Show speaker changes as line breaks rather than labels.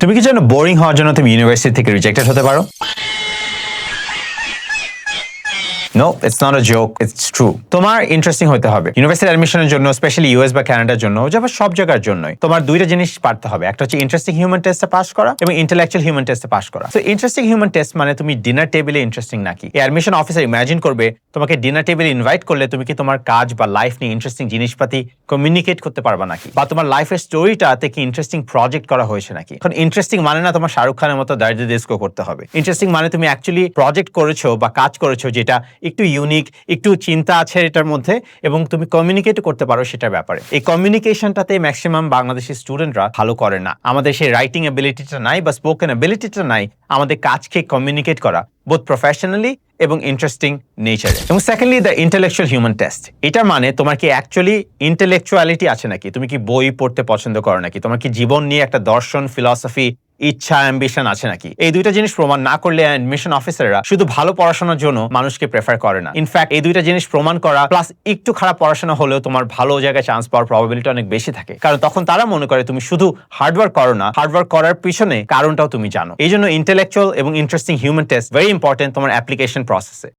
তুমি কি জানো বোরিং হওয়ার জন্য তুমি ইউনিভার্সিটি থেকে রিজেক্টেড হতে পারো? No, it's not a joke, it's true. তোমার ইন্টারেস্টিং হতে হবে। ইউনিভার্সিটি অ্যাডমিশনের জন্য, স্পেশালি ইউএস বা কানাডার জন্য, যাবে সব জায়গার জন্যই তোমার দুইটা জিনিস পারতে হবে। একটা হচ্ছে ইন্টারেস্টিং হিউম্যান টেস্টে পাস করা এবং ইন্টেলেকচুয়াল হিউম্যান টেস্টে পাস করা। সো ইন্টারেস্টিং হিউম্যান টেস্ট মানে তুমি ডিনার টেবিলে ইন্টারেস্টিং নাকি। এই অ্যাডমিশন অফিসার ইমাজিন করবে তোমাকে ডিনার টেবিলে ইনভাইট করলে তুমি কি তোমার কাজ বা লাইফ নিয়ে ইন্টারেস্টিং জিনিসপাতি কমিউনিকেট করতে পারবা নাকি, বা তোমার লাইফের স্টোরিটাতে কি ইন্টারেস্টিং প্রজেক্ট করা হয়েছে নাকি। এখন ইন্টারেস্টিং মানে না তোমার শাহরুখ খানের মতো দার্জি ডিস্কো করতে হবে। ইন্টারেস্টিং মানে তুমি অ্যাকচুয়ালি প্রজেক্ট করেছো বা কাজ করেছো যেটা একটু ইউনিক, একটু চিন্তা আছে এটার মধ্যে, এবং তুমি কমিউনিকেট করতে পারো সেটার ব্যাপারে। এই কমিউনিকেশনটাতে ম্যাক্সিমাম বাংলাদেশি স্টুডেন্টরা ভালো করে না। আমাদের সেই রাইটিং অ্যাবিলিটিটা নাই বা স্পোকেন অ্যাবিলিটিটা নাই আমাদের কাজকে কমিউনিকেট করা, বোথ প্রফেশনালি এবং ইন্টারেস্টিং নেচারে। এবং secondly the intellectual human test. এটা মানে তোমার কি অ্যাকচুয়ালি ইন্টেলেকচুয়ালিটি আছে নাকি, তুমি কি বই পড়তে পছন্দ করো নাকি, তোমার কি জীবন নিয়ে একটা দর্শন, ফিলসফি, ইচ্ছা, অ্যাম্বিশন আছে নাকি। এই দুইটা জিনিস প্রমাণ না করলে অ্যাডমিশন অফিসাররা শুধু ভালো পড়াশোনার জন্য মানুষকে প্রেফার করে না। ইনফ্যাক্ট এই দুইটা জিনিস প্রমাণ করা প্লাস একটু খারাপ পড়াশোনা হলেও তোমার ভালো জায়গায় চান্স পাওয়ার প্রবাবিলিটি অনেক বেশি থাকে, কারণ তখন তারা মনে করে তুমি শুধু হার্ডওয়ার্ক করো না, হার্ডওয়ার্ক করার পিছনে কারণটাও তুমি জানো। এই জন্য ইন্টেলেকচুয়াল এবং interesting human test very important তোমার অ্যাপ্লিকেশন প্রসেসে।